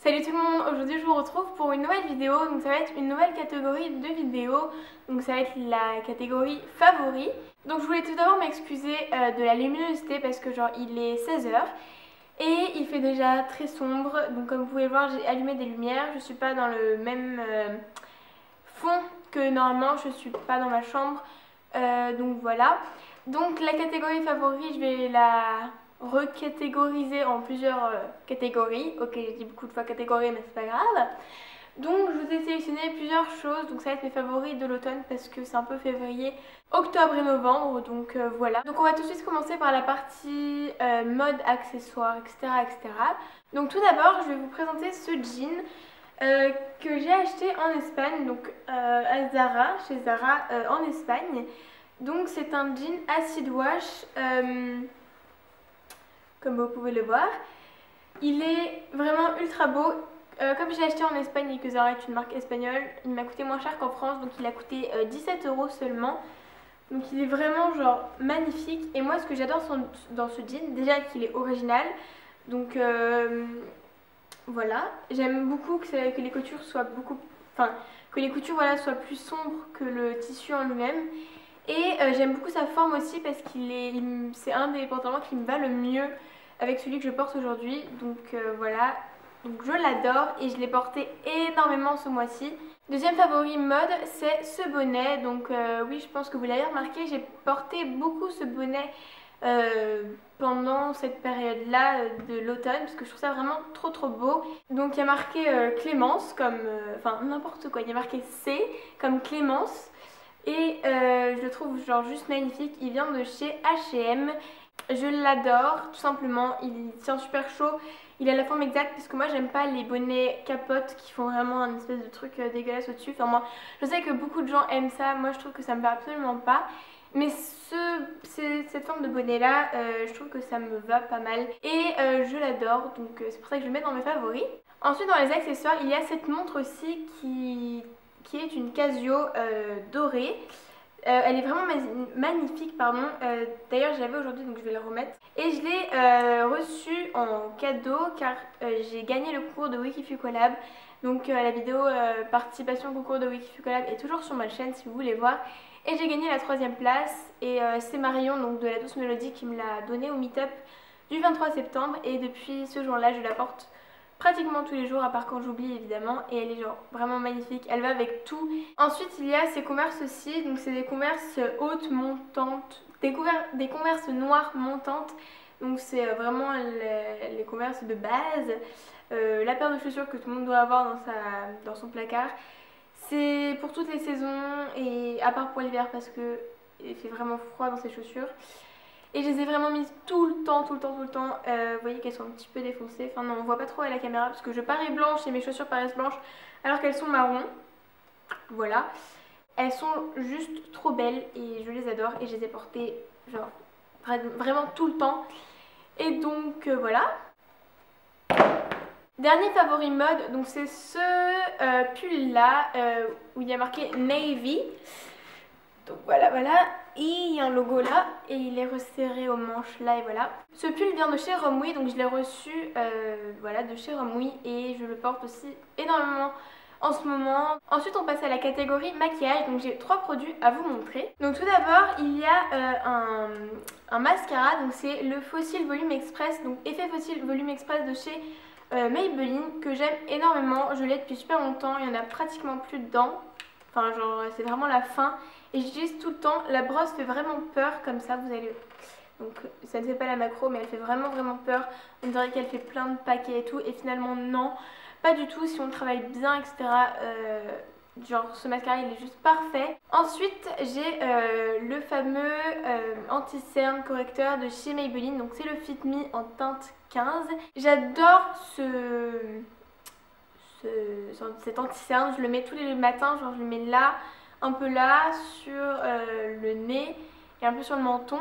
Salut tout le monde, aujourd'hui je vous retrouve pour une nouvelle vidéo, donc ça va être une nouvelle catégorie de vidéos, donc ça va être la catégorie favoris. Donc je voulais tout d'abord m'excuser de la luminosité parce que genre il est 16 h et il fait déjà très sombre, donc comme vous pouvez le voir j'ai allumé des lumières, je suis pas dans le même fond que normalement, je suis pas dans ma chambre, donc voilà. Donc la catégorie favoris, je vais la recatégoriser en plusieurs catégories. Ok, j'ai dit beaucoup de fois catégorie, mais c'est pas grave. Donc je vous ai sélectionné plusieurs choses, donc ça va être mes favoris de l'automne parce que c'est un peu février, octobre et novembre, donc voilà. Donc on va tout de suite commencer par la partie mode, accessoires, etc., etc. Donc tout d'abord, je vais vous présenter ce jean que j'ai acheté en Espagne, donc à Zara, chez Zara en Espagne. Donc c'est un jean acid wash, comme vous pouvez le voir. Il est vraiment ultra beau. Comme j'ai acheté en Espagne et que Zara est une marque espagnole, il m'a coûté moins cher qu'en France, donc il a coûté 17 € seulement. Donc il est vraiment genre magnifique. Et moi ce que j'adore dans ce jean, déjà qu'il est original, donc voilà, j'aime beaucoup que les coutures soient que les coutures voilà, soient plus sombres que le tissu en lui-même. Et j'aime beaucoup sa forme aussi parce c'est un des pantalons qui me va le mieux avec celui que je porte aujourd'hui. Donc voilà, donc je l'adore et je l'ai porté énormément ce mois-ci. Deuxième favori mode, c'est ce bonnet. Donc oui, je pense que vous l'avez remarqué, j'ai porté beaucoup ce bonnet pendant cette période-là de l'automne parce que je trouve ça vraiment trop beau. Donc il y a marqué Clémence comme, enfin n'importe quoi, il y a marqué C comme Clémence et je le trouve genre juste magnifique. Il vient de chez H&M, je l'adore tout simplement, il tient super chaud. Il a la forme exacte parce que moi j'aime pas les bonnets capotes qui font vraiment un espèce de truc dégueulasse au-dessus. Enfin moi je sais que beaucoup de gens aiment ça, moi je trouve que ça me va absolument pas. Mais cette forme de bonnet là, je trouve que ça me va pas mal et je l'adore, donc c'est pour ça que je le mets dans mes favoris. Ensuite dans les accessoires, il y a cette montre aussi qui est une Casio dorée. Elle est vraiment magnifique, pardon. D'ailleurs, je l'avais aujourd'hui, donc je vais la remettre. Et je l'ai reçue en cadeau car j'ai gagné le concours de Wikifucolab. Donc la vidéo participation au concours de Wikifucolab est toujours sur ma chaîne si vous voulez voir. Et j'ai gagné la 3e place. Et c'est Marion, donc de la Douce Mélodie, qui me l'a donnée au meet-up du 23 septembre. Et depuis ce jour-là, je la porte pratiquement tous les jours, à part quand j'oublie évidemment, et elle est genre vraiment magnifique, elle va avec tout. Ensuite il y a ces Converse aussi, donc c'est des Converse hautes montantes, des Converse noires montantes, donc c'est vraiment les Converse de base, la paire de chaussures que tout le monde doit avoir dans son placard. C'est pour toutes les saisons, et à part pour l'hiver parce que il fait vraiment froid dans ces chaussures. Et je les ai vraiment mises tout le temps. Vous voyez qu'elles sont un petit peu défoncées. Enfin non, on voit pas trop à la caméra parce que je parais blanche et mes chaussures paraissent blanches alors qu'elles sont marron. Voilà. Elles sont juste trop belles et je les adore et je les ai portées genre vraiment tout le temps. Et donc voilà. Dernier favori mode, donc c'est ce pull là où il y a marqué Navy. Donc voilà, et il y a un logo là et il est resserré aux manches là et voilà. Ce pull vient de chez Romwe, donc je l'ai reçu voilà, de chez Romwe et je le porte aussi énormément en ce moment. Ensuite on passe à la catégorie maquillage, donc j'ai 3 produits à vous montrer. Donc tout d'abord il y a un mascara, donc c'est le Fossil Volume Express, donc effet Fossil Volume Express de chez Maybelline que j'aime énormément. Je l'ai depuis super longtemps, il y en a pratiquement plus dedans. Enfin genre c'est vraiment la fin et j'utilise tout le temps. La brosse fait vraiment peur comme ça, vous allez... Donc ça ne fait pas la macro mais elle fait vraiment peur. On dirait qu'elle fait plein de paquets et tout et finalement non, pas du tout si on travaille bien etc. Genre ce mascara il est juste parfait. Ensuite j'ai le fameux anti-cerne correcteur de chez Maybelline, donc c'est le Fit Me en teinte 15. J'adore cet anti-cerne, je le mets tous les matins, genre je le mets là, un peu là, sur le nez et un peu sur le menton.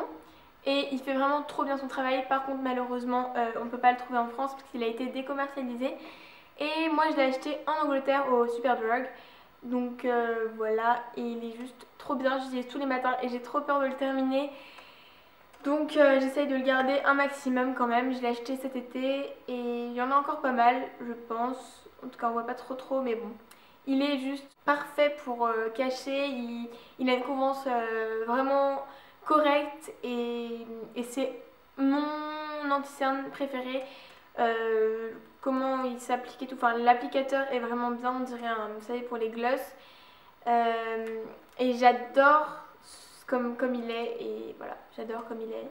Et il fait vraiment trop bien son travail. Par contre malheureusement on ne peut pas le trouver en France parce qu'il a été décommercialisé. Et moi je l'ai acheté en Angleterre au Superdrug. Donc voilà, et il est juste trop bien, j'utilise tous les matins et j'ai trop peur de le terminer. Donc j'essaye de le garder un maximum quand même. Je l'ai acheté cet été et il y en a encore pas mal, je pense. En tout cas on voit pas trop mais bon. Il est juste parfait pour cacher. Il a une convenance vraiment correcte et c'est mon anti-cerne préféré. Comment il s'applique et tout. Enfin l'applicateur est vraiment bien, on dirait vous savez pour les gloss. Et j'adore comme il est et voilà, j'adore comme il est.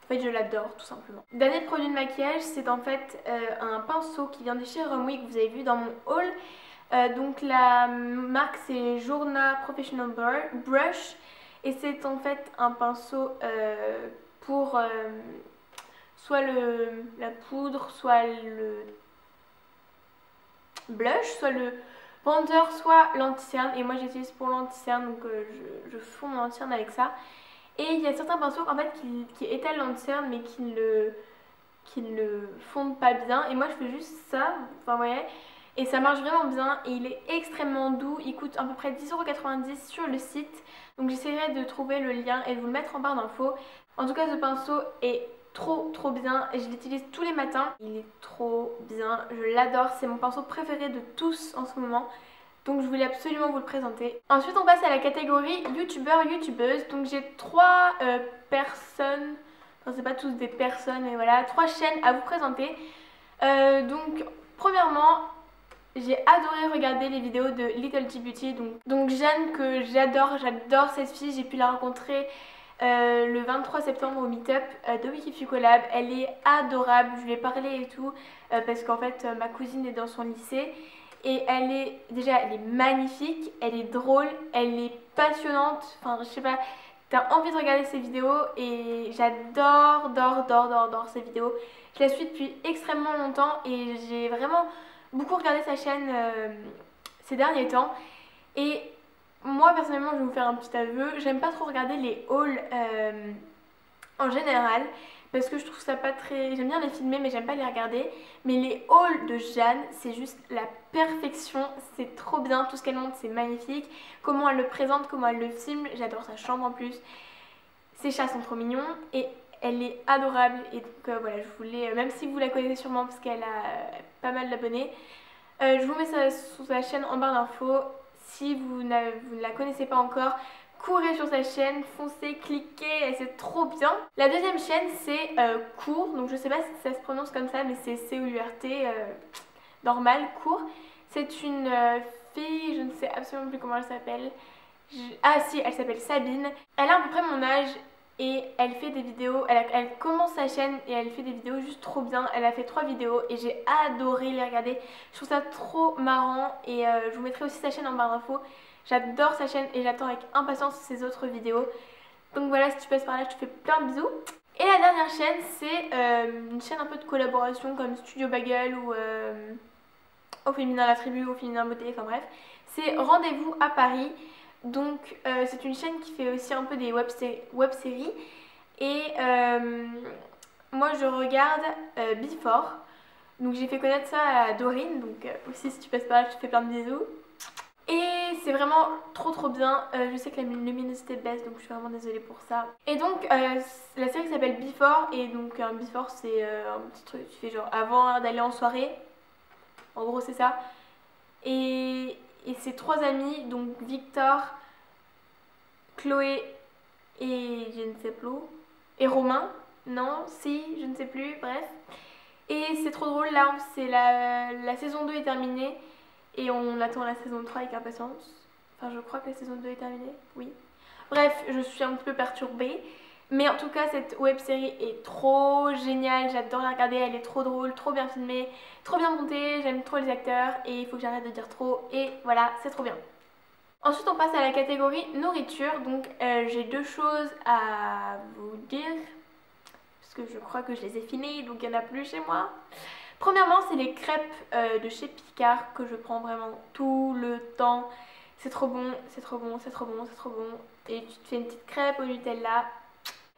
En fait, je l'adore tout simplement. Dernier produit de maquillage, c'est en fait un pinceau qui vient de chez Rumwy que vous avez vu dans mon haul. Donc la marque c'est Journa Professional Brush et c'est en fait un pinceau pour soit la poudre, soit le blush, soit le bronzer, soit l'anti-cerne. Et moi j'utilise pour l'anti-cerne, donc je fonds mon anti-cerne avec ça. Et il y a certains pinceaux en fait qui étalent l'anti-cerne mais qui ne le fondent pas bien. Et moi je fais juste ça, enfin vous voyez. Et ça marche vraiment bien et il est extrêmement doux. Il coûte à peu près 10,90 € sur le site. Donc j'essaierai de trouver le lien et de vous le mettre en barre d'infos. En tout cas ce pinceau est trop bien et je l'utilise tous les matins. Il est trop bien, je l'adore. C'est mon pinceau préféré de tous en ce moment. Donc je voulais absolument vous le présenter. Ensuite on passe à la catégorie youtubeur, youtubeuse. Donc j'ai 3 personnes, enfin c'est pas tous des personnes mais voilà, 3 chaînes à vous présenter. Donc premièrement, j'ai adoré regarder les vidéos de Little G Beauty, donc Jeanne que j'adore cette fille, j'ai pu la rencontrer le 23 septembre au meet-up de Wikifu Collab. Elle est adorable, je lui ai parlé et tout parce qu'en fait ma cousine est dans son lycée et elle est magnifique, elle est drôle, elle est passionnante, enfin je sais pas, t'as envie de regarder ses vidéos et j'adore ses vidéos. Je la suis depuis extrêmement longtemps et j'ai vraiment beaucoup regardé sa chaîne ces derniers temps. Et moi personnellement je vais vous faire un petit aveu, j'aime pas trop regarder les hauls en général parce que je trouve ça pas très... J'aime bien les filmer mais j'aime pas les regarder. Mais les hauls de Jeanne c'est juste la perfection, c'est trop bien, tout ce qu'elle montre c'est magnifique. Comment elle le présente, comment elle le filme, j'adore sa chambre en plus. Ses chats sont trop mignons et elle est adorable et donc voilà, je voulais, même si vous la connaissez sûrement parce qu'elle a pas mal d'abonnés, je vous mets sur sa chaîne en barre d'infos. Si vous ne la connaissez pas encore, courez sur sa chaîne, foncez, cliquez, c'est trop bien. La deuxième chaîne c'est Court, donc je sais pas si ça se prononce comme ça mais c'est C-O-U-R-T, normal, Court. C'est une fille, je ne sais absolument plus comment elle s'appelle. Ah si, elle s'appelle Sabine. Elle a à peu près mon âge et elle fait des vidéos, elle commence sa chaîne et elle fait des vidéos juste trop bien. Elle a fait 3 vidéos et j'ai adoré les regarder. Je trouve ça trop marrant et je vous mettrai aussi sa chaîne en barre d'infos. J'adore sa chaîne et j'attends avec impatience ses autres vidéos. Donc voilà, si tu passes par là, je te fais plein de bisous. Et la dernière chaîne, c'est une chaîne un peu de collaboration comme Studio Bagel ou Au Féminin la Tribu, Au Féminin Beauté, enfin bref. C'est Rendez-vous à Paris. Donc c'est une chaîne qui fait aussi un peu des web-séries et moi je regarde Before, donc j'ai fait connaître ça à Dorine, donc aussi si tu passes par là je te fais plein de bisous et c'est vraiment trop bien. Je sais que la luminosité baisse donc je suis vraiment désolée pour ça. Et donc la série s'appelle Before et donc un Before c'est un petit truc tu fais genre avant d'aller en soirée, en gros c'est ça. Et c'est 3 amis, donc Victor, Chloé et je ne sais plus, et Romain, non, si, je ne sais plus, bref. Et c'est trop drôle, là, c'est la saison 2 est terminée et on attend la saison 3 avec impatience. Enfin, je crois que la saison 2 est terminée, oui. Bref, je suis un petit peu perturbée. Mais en tout cas, cette web série est trop géniale, j'adore la regarder, elle est trop drôle, trop bien filmée, trop bien montée, j'aime trop les acteurs et il faut que j'arrête de dire trop et voilà, c'est trop bien. Ensuite, on passe à la catégorie nourriture, donc j'ai 2 choses à vous dire, parce que je crois que je les ai finies, donc il n'y en a plus chez moi. Premièrement, c'est les crêpes de chez Picard que je prends vraiment tout le temps. C'est trop bon, c'est trop bon, c'est trop bon, c'est trop bon. Et tu te fais une petite crêpe au Nutella.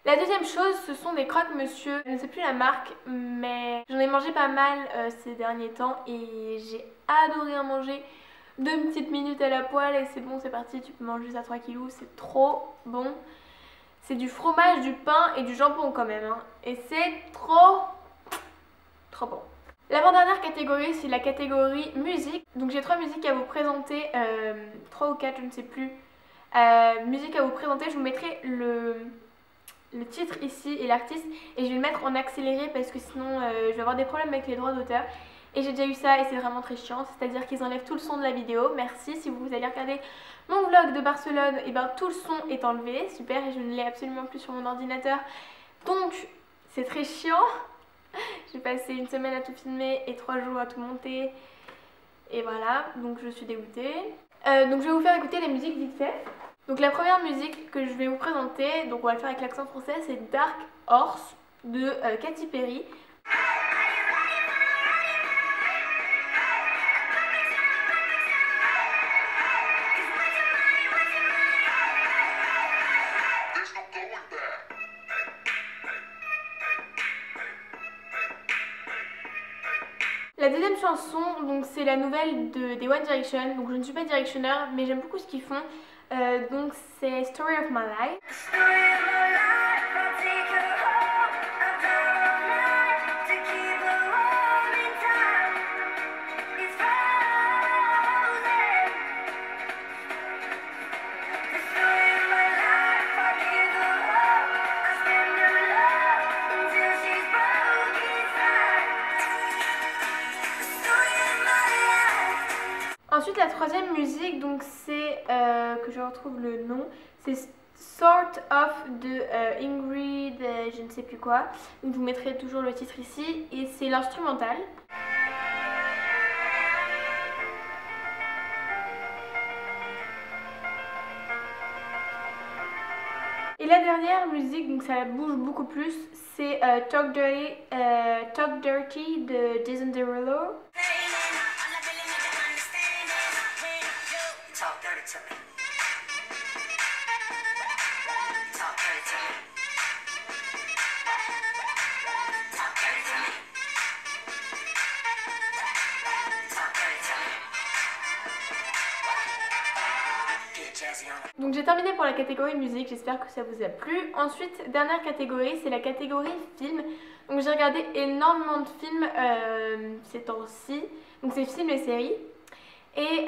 La deuxième chose, ce sont des croque-monsieur. Je ne sais plus la marque, mais j'en ai mangé pas mal ces derniers temps et j'ai adoré en manger 2 petites minutes à la poêle et c'est bon, c'est parti, tu peux manger ça 3 kilos, c'est trop bon. C'est du fromage, du pain et du jambon quand même. Hein. Et c'est trop bon. L'avant-dernière catégorie, c'est la catégorie musique. Donc j'ai 3 musiques à vous présenter, 3 ou 4, je ne sais plus. Musique à vous présenter, je vous mettrai le titre ici et l'artiste et je vais le mettre en accéléré parce que sinon je vais avoir des problèmes avec les droits d'auteur. Et j'ai déjà eu ça et c'est vraiment très chiant, c'est-à-dire qu'ils enlèvent tout le son de la vidéo. Merci, si vous allez regarder mon vlog de Barcelone, et ben tout le son est enlevé, super, et je ne l'ai absolument plus sur mon ordinateur. Donc c'est très chiant. J'ai passé une semaine à tout filmer et 3 jours à tout monter. Et voilà, donc je suis dégoûtée. Donc je vais vous faire écouter les musiques vite fait. Donc la première musique que je vais vous présenter, donc on va le faire avec l'accent français, c'est Dark Horse de Katy Perry. La deuxième chanson, donc c'est la nouvelle des One Direction. Donc je ne suis pas directionneur, mais j'aime beaucoup ce qu'ils font. Donc c'est Story of My Life. Ensuite la troisième musique, donc c'est que je retrouve le nom, c'est Sort of de Ingrid, je ne sais plus quoi. Donc je vous mettrai toujours le titre ici et c'est l'instrumental. Et la dernière musique, donc ça bouge beaucoup plus, c'est Talk Dirty de Jason Derulo. Donc j'ai terminé pour la catégorie musique, j'espère que ça vous a plu. Ensuite, dernière catégorie, c'est la catégorie film. Donc j'ai regardé énormément de films ces temps-ci. Donc c'est films et séries. Et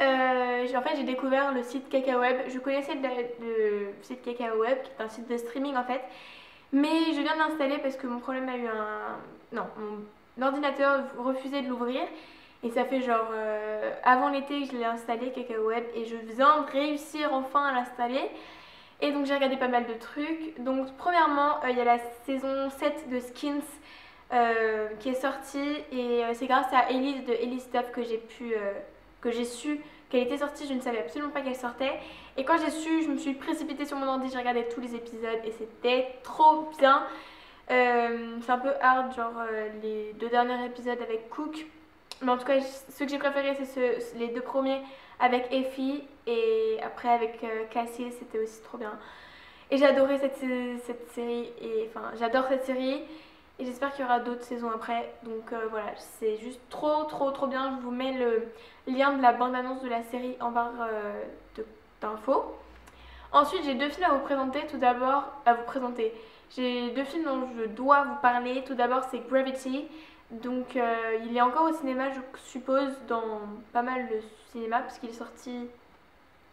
en fait j'ai découvert le site Kakaweb. Je connaissais le site Kakaweb qui est un site de streaming en fait. Mais je viens de l'installer parce que mon problème a eu Non, mon ordinateur refusait de l'ouvrir. Et ça fait genre avant l'été que je l'ai installé, Kakaweb, et je viens de réussir enfin à l'installer. Et donc j'ai regardé pas mal de trucs. Donc premièrement, il y a la saison 7 de Skins qui est sortie. Et c'est grâce à Elise de Elise Stuff que j'ai su qu'elle était sortie. Je ne savais absolument pas qu'elle sortait. Et quand j'ai su, je me suis précipitée sur mon ordi, j'ai regardé tous les épisodes et c'était trop bien. C'est un peu hard, genre les 2 derniers épisodes avec Cook. Mais en tout cas, ceux que j'ai préférés, c'est les 2 premiers avec Effie et après avec Cassie, c'était aussi trop bien. Et j'ai adoré cette série, et enfin j'adore cette série et j'espère qu'il y aura d'autres saisons après. Donc voilà, c'est juste trop bien. Je vous mets le lien de la bande-annonce de la série en barre d'infos. Ensuite, j'ai 2 films à vous présenter. Tout d'abord, j'ai 2 films dont je dois vous parler. Tout d'abord, c'est Gravity. Donc il est encore au cinéma, je suppose, dans pas mal de cinémas, parce qu'il est sorti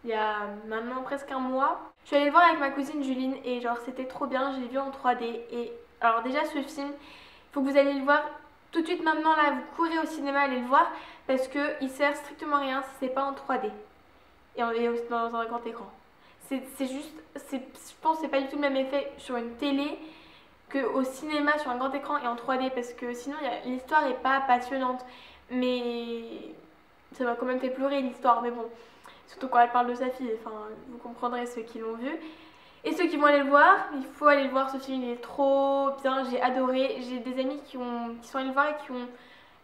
il y a maintenant presque un mois. Je suis allée le voir avec ma cousine Juline et genre c'était trop bien, je l'ai vu en 3D. Et alors déjà ce film, il faut que vous allez le voir tout de suite maintenant là, vous courez au cinéma, allez le voir, parce qu'il sert strictement à rien si c'est pas en 3D et dans un grand écran. C'est juste, je pense que c'est pas du tout le même effet sur une télé qu'au cinéma sur un grand écran et en 3D, parce que sinon l'histoire est pas passionnante, mais ça m'a quand même fait pleurer l'histoire, mais bon, surtout quand elle parle de sa fille, enfin vous comprendrez ceux qui l'ont vu. Et ceux qui vont aller le voir, il faut aller le voir, ce film il est trop bien, j'ai adoré. J'ai des amis qui sont allés le voir et qui ont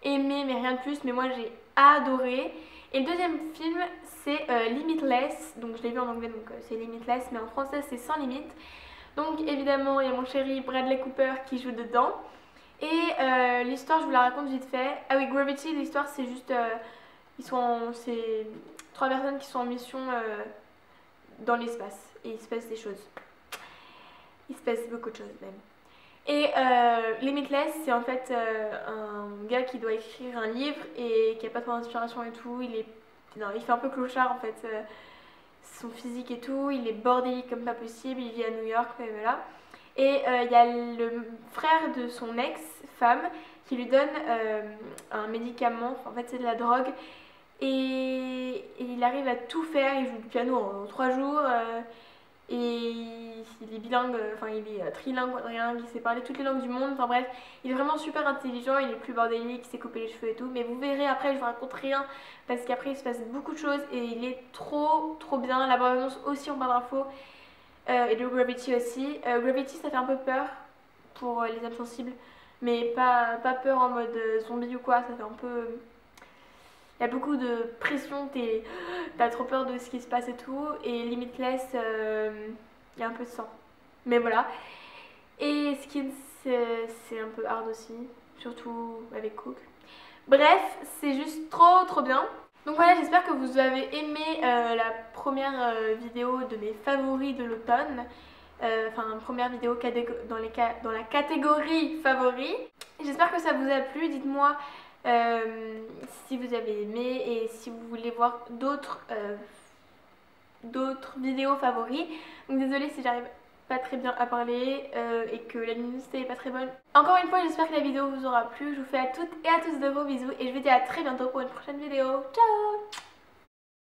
aimé, mais rien de plus, mais moi j'ai adoré. Et le deuxième film c'est Limitless, donc je l'ai vu en anglais, donc c'est Limitless, mais en français c'est Sans Limite. Donc évidemment il y a mon chéri Bradley Cooper qui joue dedans. Et l'histoire je vous la raconte vite fait. Ah oui, Gravity, l'histoire c'est juste, c'est 3 personnes qui sont en mission dans l'espace et il se passe des choses. Il se passe beaucoup de choses même. Et Limitless, c'est en fait un gars qui doit écrire un livre et qui a pas trop d'inspiration et tout. Non, il fait un peu clochard en fait, son physique et tout. Il est bordélique comme pas possible. Il vit à New York, et voilà. Et il y a le frère de son ex-femme qui lui donne un médicament. En fait, c'est de la drogue. Et il arrive à tout faire. Il joue du piano en 3 jours. Et il est bilingue, enfin il est trilingue, quadrilingue, il sait parler toutes les langues du monde, enfin bref, il est vraiment super intelligent, il est plus bordélique, il sait couper les cheveux et tout, mais vous verrez après, je vous raconte rien, parce qu'après il se passe beaucoup de choses et il est trop bien, la bande-annonce aussi en barre d'infos, et de Gravity aussi. Gravity ça fait un peu peur pour les âmes sensibles, mais pas peur en mode zombie ou quoi, ça fait un peu... Il y a beaucoup de pression, t'as trop peur de ce qui se passe et tout. Et Limitless, il y a un peu de sang. Mais voilà. Et Skins, c'est un peu hard aussi. Surtout avec Cook. Bref, c'est juste trop bien. Donc voilà, j'espère que vous avez aimé la première vidéo de mes favoris de l'automne. Enfin, première vidéo dans la catégorie favoris. J'espère que ça vous a plu. Dites-moi si vous avez aimé et si vous voulez voir d'autres vidéos favoris. Donc désolée si j'arrive pas très bien à parler et que la luminosité est pas très bonne. Encore une fois, j'espère que la vidéo vous aura plu. Je vous fais à toutes et à tous de gros bisous et je vous dis à très bientôt pour une prochaine vidéo. Ciao!